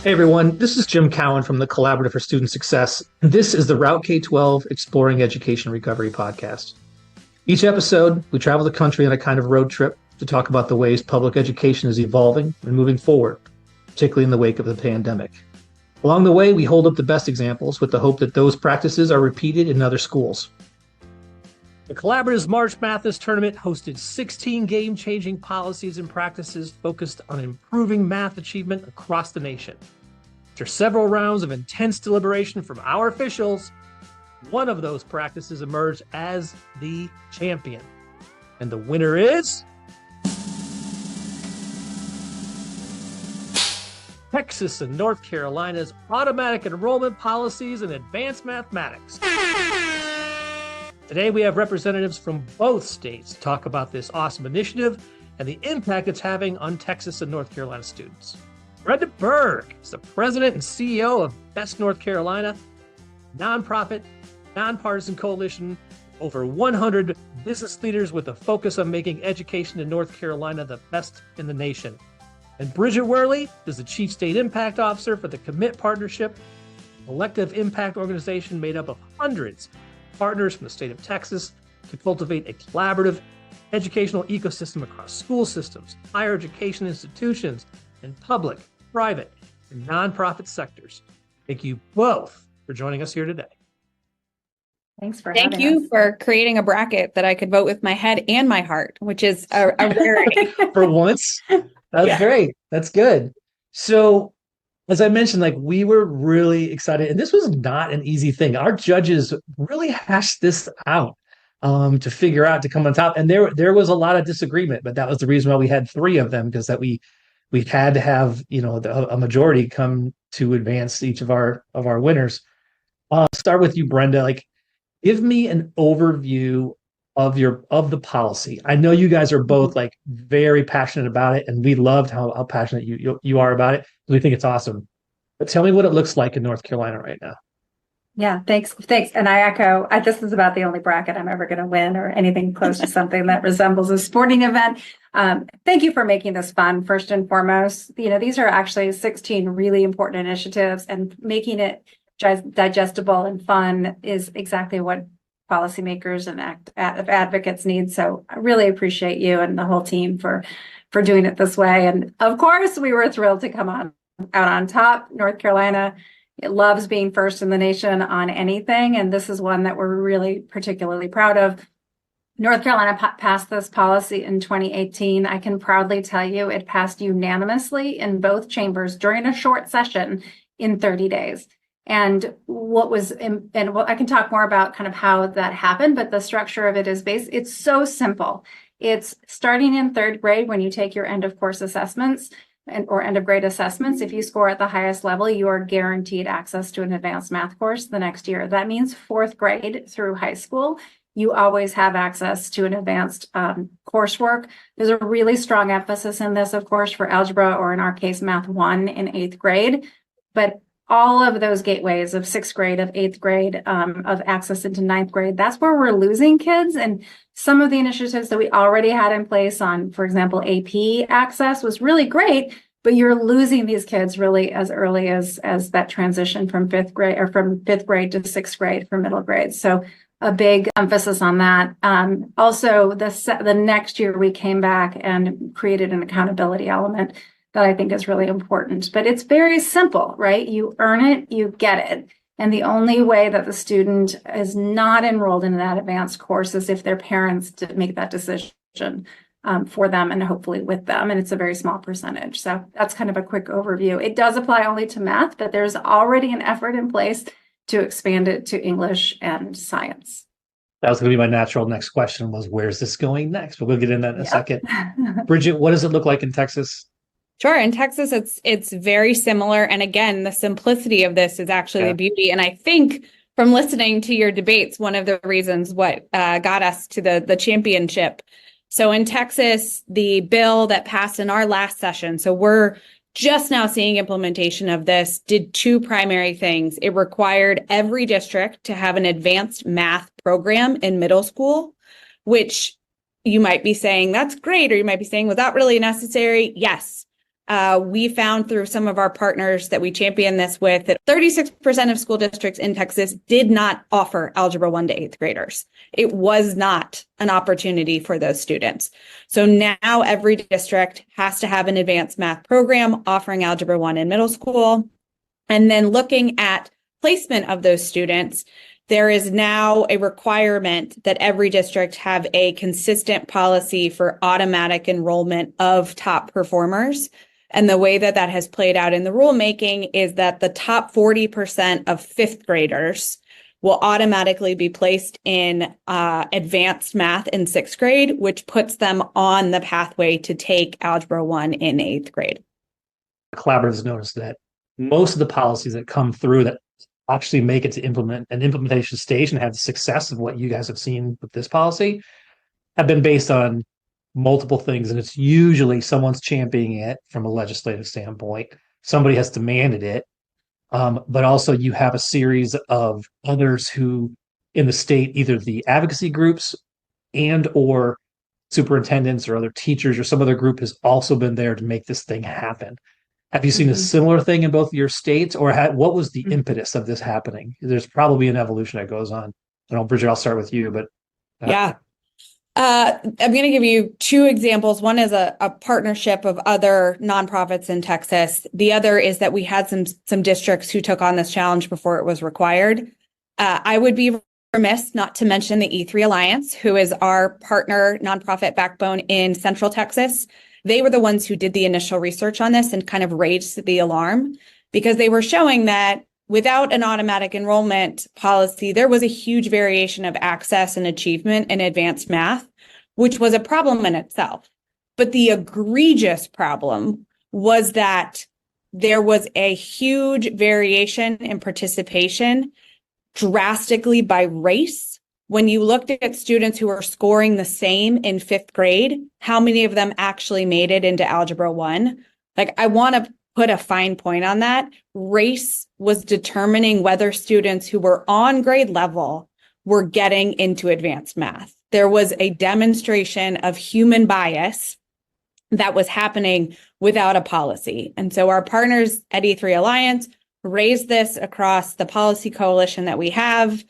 Hey everyone, this is Jim Cowen from the Collaborative for Student Success. This is the Route K-12 Exploring Education Recovery podcast. Each episode, we travel the country on a kind of road trip to talk about the ways public education is evolving and moving forward, particularly in the wake of the pandemic. Along the way, we hold up the best examples with the hope that those practices are repeated in other schools. The Collaborative's March MATHness tournament hosted 16 game-changing policies and practices focused on improving math achievement across the nation. After several rounds of intense deliberation from our officials, one of those practices emerged as the champion. And the winner is Texas and North Carolina's automatic enrollment policies in advanced mathematics. Today, we have representatives from both states to talk about this awesome initiative and the impact it's having on Texas and North Carolina students. Brenda Berg is the president and CEO of Best North Carolina, nonprofit, nonpartisan coalition, over 100 business leaders with a focus on making education in North Carolina the best in the nation. And Bridget Worley is the chief state impact officer for the Commit Partnership, an elective impact organization made up of hundreds partners from the state of Texas to cultivate a collaborative educational ecosystem across school systems, higher education institutions, and public, private, and nonprofit sectors. Thank you both for joining us here today. Thanks for Thank having you us. for creating a bracket that I could vote with my head and my heart, which is a rarity. For once, that's great. That's good. So, as I mentioned, we were really excited, and this was not an easy thing. Our judges really hashed this out to figure out to come on top, and there was a lot of disagreement, but that was the reason why we had three of them, because that we had to have a majority come to advance each of our winners. Start with you, Brenda. Give me an overview of the policy. I know you guys are both very passionate about it, and we loved how passionate you are about it. We think it's awesome. But tell me what it looks like in North Carolina right now. Yeah, thanks. And I echo, this is about the only bracket I'm ever going to win or anything close to something that resembles a sporting event. Thank you for making this fun, first and foremost. These are actually 16 really important initiatives, and making it digestible and fun is exactly what policymakers and advocates need. So I really appreciate you and the whole team for doing it this way. And of course, we were thrilled to come out on top. North Carolina, it loves being first in the nation on anything, and this is one that we're really particularly proud of. North Carolina passed this policy in 2018. I can proudly tell you it passed unanimously in both chambers during a short session in 30 days. And I can talk more about kind of how that happened, but the structure of it is it's so simple. It's starting in third grade when you take your end of course assessments or end of grade assessments. If you score at the highest level, you are guaranteed access to an advanced math course the next year. That means fourth grade through high school, you always have access to an advanced coursework. There's a really strong emphasis in this, of course, for algebra, or in our case, Math 1 in 8th grade. But all of those gateways of 6th grade, of 8th grade, of access into 9th grade, that's where we're losing kids. And some of the initiatives that we already had in place on, for example, AP access was really great, but you're losing these kids really as early as that transition from 5th grade or from 5th grade to 6th grade for middle grade. So a big emphasis on that. Also, the next year we came back and created an accountability element that I think is really important. But it's very simple, right? You earn it, you get it. And the only way that the student is not enrolled in that advanced course is if their parents did make that decision for them and hopefully with them. And it's a very small percentage. So that's kind of a quick overview. It does apply only to math, but there's already an effort in place to expand it to English and science. That was going to be my natural next question was, where's this going next? But we'll get into that in a second. Bridget, what does it look like in Texas? Sure. In Texas, it's very similar. And again, the simplicity of this is actually the beauty. And I think from listening to your debates, one of the reasons what got us to the championship. So in Texas, the bill that passed in our last session, so we're just now seeing implementation of this, did two primary things. It required every district to have an advanced math program in middle school, which you might be saying, that's great. Or you might be saying, was that really necessary? Yes. we found through some of our partners that we champion this with that 36% of school districts in Texas did not offer Algebra 1 to 8th graders. It was not an opportunity for those students. So now every district has to have an advanced math program offering Algebra 1 in middle school. And then looking at placement of those students, there is now a requirement that every district have a consistent policy for automatic enrollment of top performers. And the way that that has played out in the rulemaking is that the top 40% of 5th graders will automatically be placed in advanced math in 6th grade, which puts them on the pathway to take Algebra 1 in 8th grade. Collaboratives noticed that most of the policies that come through that actually make it to implement an implementation stage and have the success of what you guys have seen with this policy have been based on multiple things. And it's usually someone's championing it from a legislative standpoint. Somebody has demanded it. But also you have a series of others who in the state, either the advocacy groups and or superintendents or other teachers or some other group has also been there to make this thing happen. Have you seen a similar thing in both of your states, or what was the impetus of this happening? There's probably an evolution that goes on. I know, Bridget, I'll start with you, but yeah. I'm going to give you 2 examples. One is a partnership of other nonprofits in Texas. The other is that we had some districts who took on this challenge before it was required. I would be remiss not to mention the E3 Alliance, who is our partner nonprofit backbone in Central Texas. They were the ones who did the initial research on this and kind of raised the alarm because they were showing that without an automatic enrollment policy, there was a huge variation of access and achievement in advanced math, which was a problem in itself. But the egregious problem was that there was a huge variation in participation drastically by race. When you looked at students who were scoring the same in 5th grade, how many of them actually made it into Algebra 1? Like, I want to put a fine point on that. Race was determining whether students who were on grade level were getting into advanced math. There was a demonstration of human bias that was happening without a policy. And so our partners at E3 Alliance raised this across the policy coalition that we have.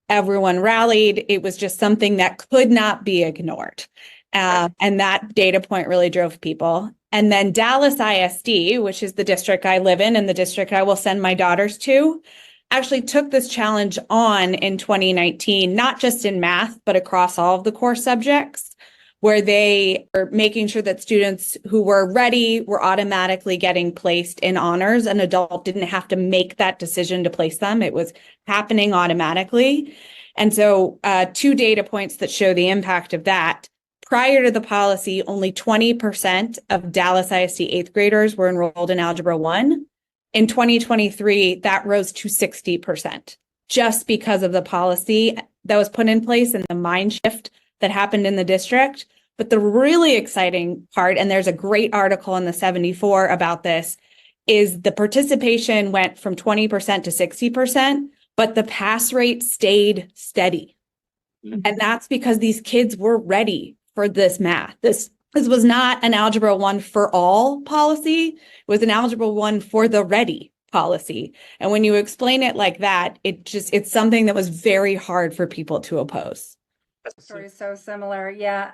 Everyone rallied. It was just something that could not be ignored. And that data point really drove people. And then Dallas ISD, which is the district I live in and the district I will send my daughters to, actually took this challenge on in 2019, not just in math, but across all of the core subjects, where they are making sure that students who were ready were automatically getting placed in honors. An adult didn't have to make that decision to place them. It was happening automatically. And so 2 data points that show the impact of that. Prior to the policy, only 20% of Dallas ISD 8th graders were enrolled in Algebra 1. In 2023, that rose to 60%, just because of the policy that was put in place and the mind shift that happened in the district. But the really exciting part, and there's a great article in the 74 about this, is the participation went from 20% to 60%, but the pass rate stayed steady. And that's because these kids were ready for this math. This was not an Algebra 1 for all policy. It was an Algebra 1 for the ready policy. And when you explain it like that, it's something that was very hard for people to oppose. The story is so similar. Yeah.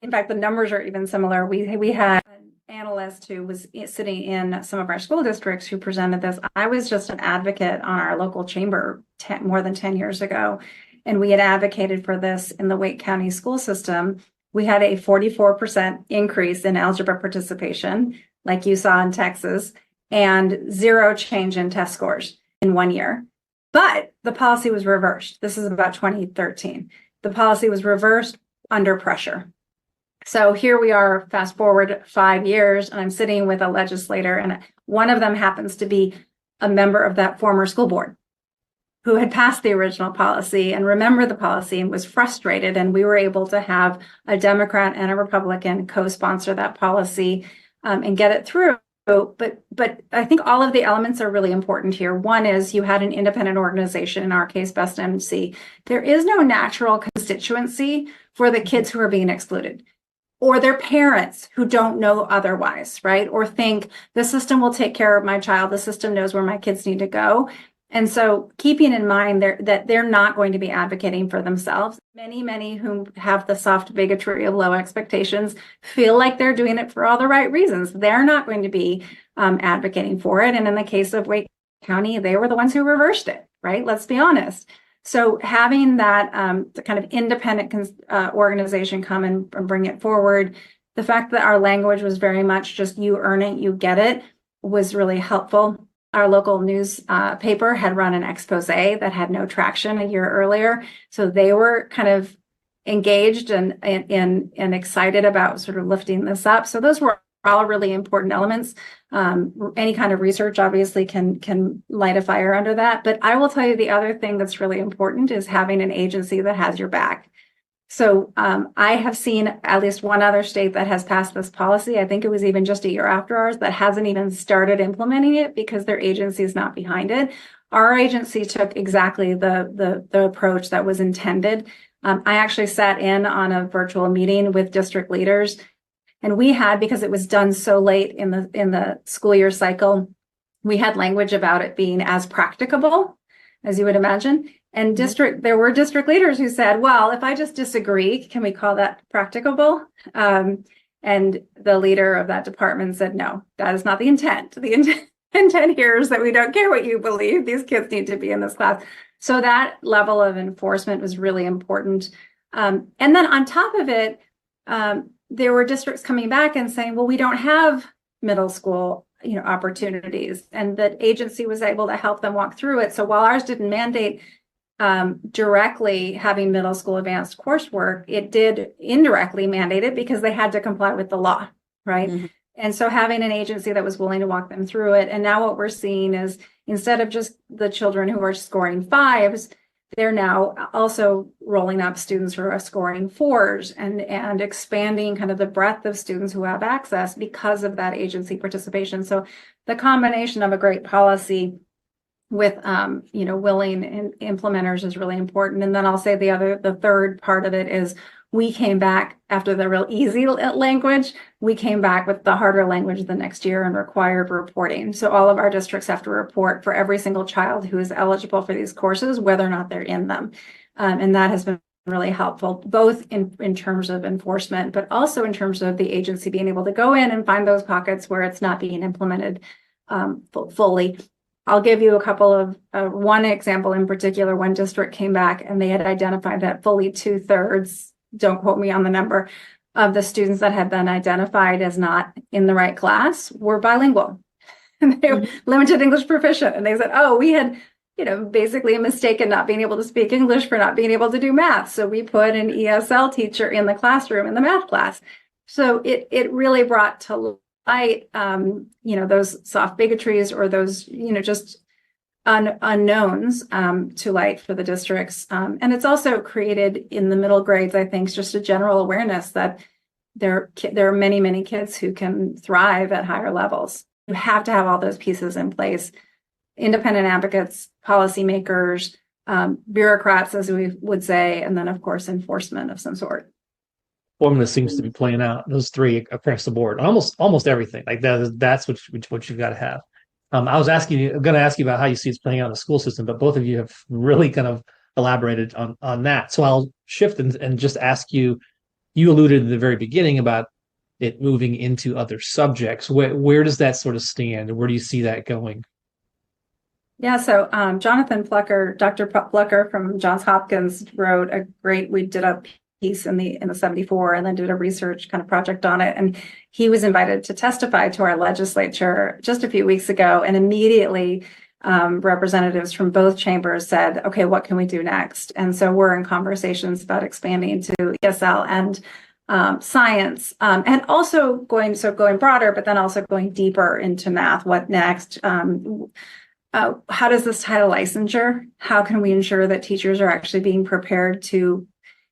In fact, the numbers are even similar. We had an analyst who was sitting in some of our school districts who presented this. I was just an advocate on our local chamber more than 10 years ago, and we had advocated for this in the Wake County school system. We had a 44% increase in algebra participation, like you saw in Texas, and 0 change in test scores in 1 year. But the policy was reversed. This is about 2013. The policy was reversed under pressure. So here we are, fast forward 5 years, and I'm sitting with a legislator, and one of them happens to be a member of that former school board who had passed the original policy and remembered the policy and was frustrated. And we were able to have a Democrat and a Republican co-sponsor that policy and get it through. But I think all of the elements are really important here. One is you had an independent organization, in our case, Best MC. There is no natural constituency for the kids who are being excluded. or their parents who don't know otherwise, right? Or think the system will take care of my child. The system knows where my kids need to go. And so keeping in mind that they're not going to be advocating for themselves. Many who have the soft bigotry of low expectations feel like they're doing it for all the right reasons. They're not going to be advocating for it. And in the case of Wake County, they were the ones who reversed it, right? Let's be honest. So having that the kind of independent organization come and bring it forward, the fact that our language was very much just you earn it, you get it, was really helpful. Our local news paper had run an expose that had no traction a year earlier. So they were kind of engaged and excited about sort of lifting this up. So those were all really important elements. Any kind of research obviously can light a fire under that. But I will tell you the other thing that's really important is having an agency that has your back. So I have seen at least one other state that has passed this policy. I think it was even just a year after ours that hasn't even started implementing it because their agency is not behind it. Our agency took exactly the approach that was intended. I actually sat in on a virtual meeting with district leaders, and we had, because it was done so late in the school year cycle, we had language about it being as practicable as you would imagine. And there were district leaders who said, well, if I just disagree, can we call that practicable? And the leader of that department said, no, that is not the intent. The intent here is that we don't care what you believe. These kids need to be in this class. So that level of enforcement was really important. And then on top of it, there were districts coming back and saying, well, we don't have middle school opportunities. And the agency was able to help them walk through it. So while ours didn't mandate directly having middle school advanced coursework, it did indirectly mandate it because they had to comply with the law, right? Mm-hmm. And so having an agency that was willing to walk them through it. And now what we're seeing is instead of just the children who are scoring 5s, they're now also rolling up students who are scoring 4s and expanding kind of the breadth of students who have access because of that agency participation. So the combination of a great policy with willing implementers is really important. And then I'll say the third part of it is we came back after the real easy language. We came back with the harder language the next year and required reporting. So all of our districts have to report for every single child who is eligible for these courses, whether or not they're in them. And that has been really helpful, both in terms of enforcement, but also in terms of the agency being able to go in and find those pockets where it's not being implemented fully. I'll give you a couple of one example in particular. One district came back and they had identified that fully 2/3, don't quote me on the number, of the students that had been identified as not in the right class were bilingual. And they were limited English proficient. And they said, oh, we had, basically a mistake in not being able to speak English for not being able to do math. So we put an ESL teacher in the classroom in the math class. So it really brought to light, those soft bigotries or those, just unknowns to light for the districts. And it's also created in the middle grades, I think, just a general awareness that there are many, many kids who can thrive at higher levels. You have to have all those pieces in place. Independent advocates, policymakers, bureaucrats, as we would say, and then, of course, enforcement of some sort. Formula seems to be playing out, those three across the board, almost everything. Like that's what you've got to have. I'm going to ask you about how you see it's playing out in the school system, but both of you have really kind of elaborated on that. So I'll shift and just ask you. You alluded at the very beginning about it moving into other subjects. Where does that sort of stand? Where do you see that going? Yeah, so Jonathan Plucker, Dr. Plucker from Johns Hopkins wrote we did a piece in the 74 and then did a research kind of project on it. And he was invited to testify to our legislature just a few weeks ago. And immediately representatives from both chambers said, okay, what can we do next? And so we're in conversations about expanding to ESL and science and also going broader, but then also going deeper into math. What next? How does this tie to licensure? How can we ensure that teachers are actually being prepared to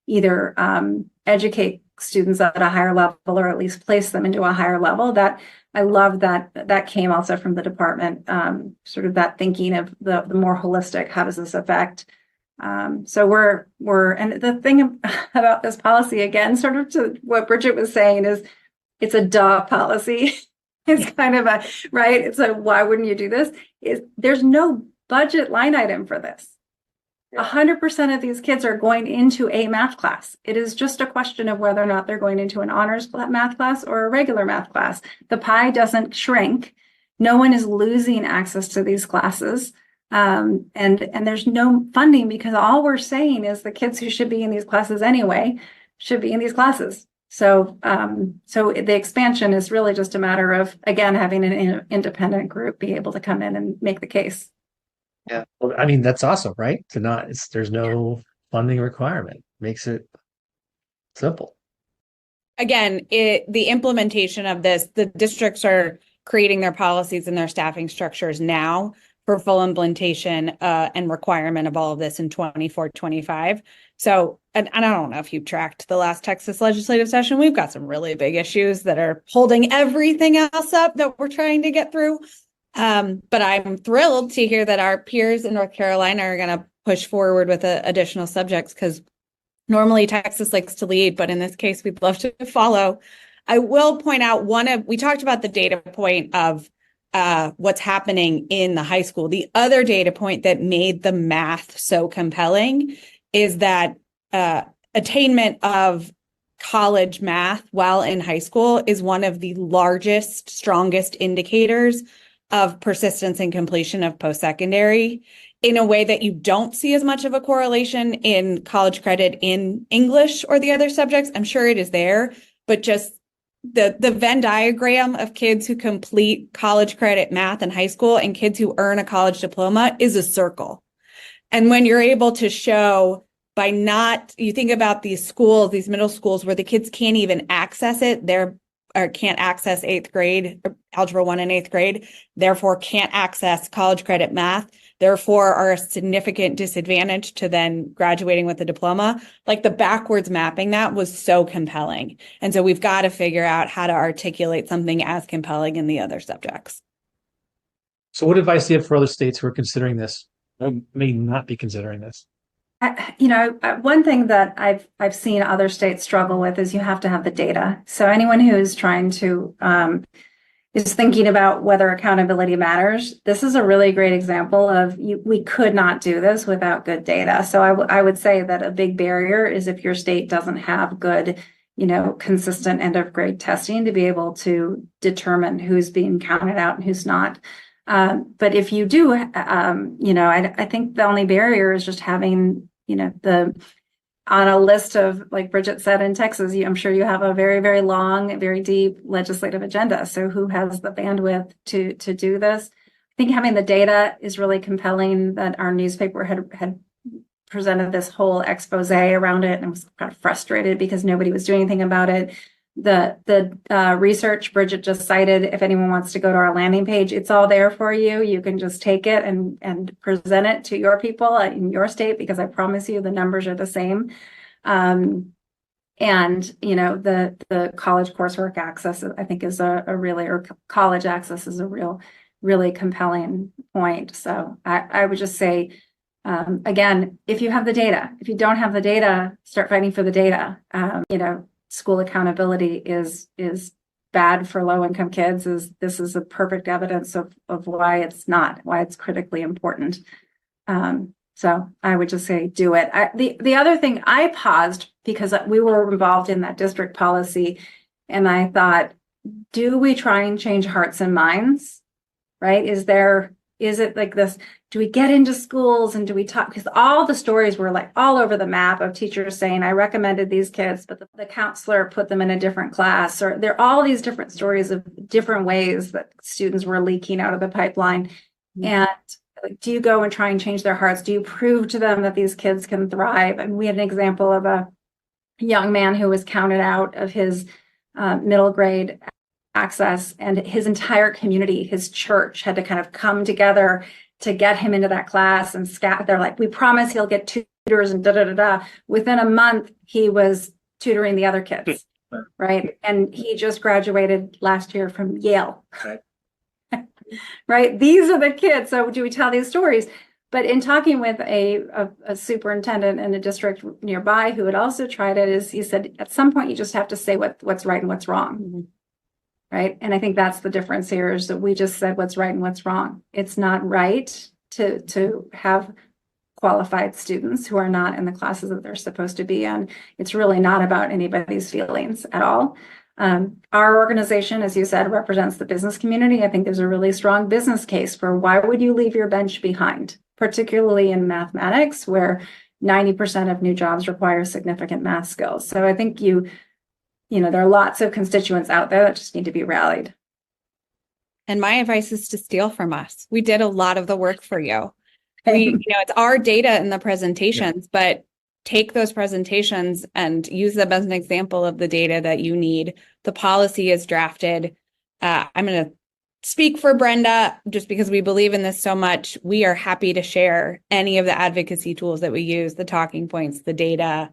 either educate students at a higher level or at least place them into a higher level? That I love that came also from the department, sort of that thinking of the more holistic, how does this affect So and the thing about this policy, again, sort of to what Bridget was saying, is it's a duh policy. It's kind of a, right? It's like, why wouldn't you do this? There's no budget line item for this. 100% of these kids are going into a math class. It is just a question of whether or not they're going into an honors math class or a regular math class. The pie doesn't shrink. No one is losing access to these classes. And there's no funding, because all we're saying is the kids who should be in these classes anyway should be in these classes. So the expansion is really just a matter of, again, having an independent group be able to come in and make the case. Yeah. Well, I mean, that's awesome, right? There's no funding requirement. Makes it simple. Again, the implementation of this, the districts are creating their policies and their staffing structures now for full implementation and requirement of all of this in 24-25. So, and I don't know if you've tracked the last Texas legislative session. We've got some really big issues that are holding everything else up that we're trying to get through. But I'm thrilled to hear that our peers in North Carolina are going to push forward with additional subjects, because normally Texas likes to lead, but in this case, we'd love to follow. I will point out we talked about the data point of what's happening in the high school. The other data point that made the math so compelling is that attainment of college math while in high school is one of the largest, strongest indicators of persistence and completion of post-secondary, in a way that you don't see as much of a correlation in college credit in English or the other subjects. I'm sure it is there, but just the Venn diagram of kids who complete college credit math in high school and kids who earn a college diploma is a circle. And when you're able to show you think about these schools, these middle schools where the kids can't even access it, can't access 8th grade, Algebra 1 in 8th grade, therefore can't access college credit math, therefore are a significant disadvantage to then graduating with a diploma. Like, the backwards mapping that was so compelling. And so we've got to figure out how to articulate something as compelling in the other subjects. So what advice do you have for other states who are considering this, or may not be considering this? One thing that I've seen other states struggle with is you have to have the data. So anyone who is trying to is thinking about whether accountability matters, this is a really great example of we could not do this without good data. So I would say that a big barrier is if your state doesn't have good, consistent end of grade testing to be able to determine who's being counted out and who's not. But if you do, I think the only barrier is just having, on a list of, like Bridget said, in Texas, I'm sure you have a very, very long, very deep legislative agenda. So who has the bandwidth to do this? I think having the data is really compelling. That our newspaper had presented this whole expose around it, and was kind of frustrated because nobody was doing anything about it. The research Bridget just cited, if anyone wants to go to our landing page, it's all there for you. You can just take it and present it to your people in your state, because I promise you the numbers are the same. And the college coursework access, I think, is or college access is a really compelling point. So I would just say, again, if you have the data, if you don't have the data, start fighting for the data. School accountability is bad for low-income kids. This is a perfect evidence of why it's critically important. So I would just say do it. The other thing, I paused because we were involved in that district policy, and I thought, do we try and change hearts and minds? Right? Is it like this? Do we get into schools and do we talk? Because all the stories were like all over the map of teachers saying, I recommended these kids, but the counselor put them in a different class. Or there are all these different stories of different ways that students were leaking out of the pipeline. Mm-hmm. And do you go and try and change their hearts? Do you prove to them that these kids can thrive? And we had an example of a young man who was counted out of his middle grade access, and his entire community, his church, had to kind of come together to get him into that class. And they're like, we promise he'll get tutors and da-da-da-da. Within a month, he was tutoring the other kids, right? And he just graduated last year from Yale, right? These are the kids. So do we tell these stories? But in talking with a superintendent in a district nearby who had also tried it, is he said, at some point, you just have to say what's right and what's wrong. Mm-hmm. Right. And I think that's the difference here, is that we just said what's right and what's wrong. It's not right to have qualified students who are not in the classes that they're supposed to be in. It's really not about anybody's feelings at all. Our organization, as you said, represents the business community. I think there's a really strong business case for why would you leave your bench behind, particularly in mathematics, where 90% of new jobs require significant math skills. So I think there are lots of constituents out there that just need to be rallied. And my advice is to steal from us. We did a lot of the work for you. It's our data in the presentations, but take those presentations and use them as an example of the data that you need. The policy is drafted. I'm going to speak for Brenda, just because we believe in this so much. We are happy to share any of the advocacy tools that we use, the talking points, the data.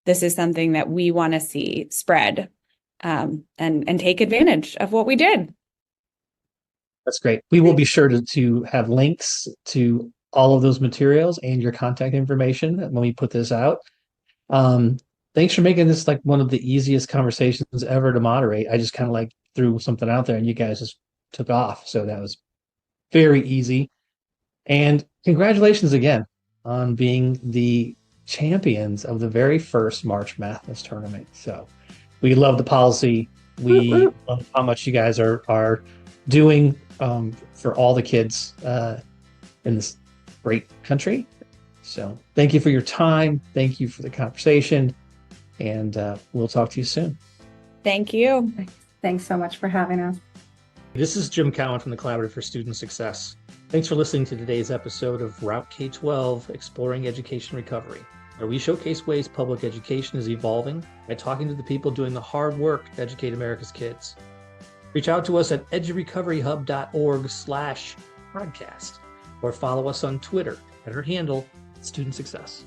This is something that we want to see spread and take advantage of what we did. That's great. We will be sure to have links to all of those materials and your contact information when we put this out. Thanks for making this like one of the easiest conversations ever to moderate. I just kind of like threw something out there and you guys just took off. So that was very easy. And congratulations again on being the champions of the very first March MATHness tournament. So we love the policy. We love how much you guys are doing for all the kids in this great country. So thank you for your time. Thank you for the conversation. And we'll talk to you soon. Thank you. Thanks so much for having us. This is Jim Cowen from the Collaborative for Student Success. Thanks for listening to today's episode of Route K-12 Exploring Education Recovery, where we showcase ways public education is evolving by talking to the people doing the hard work to educate America's kids. Reach out to us at edurecoveryhub.org/podcast or follow us on Twitter at our handle, Student Success.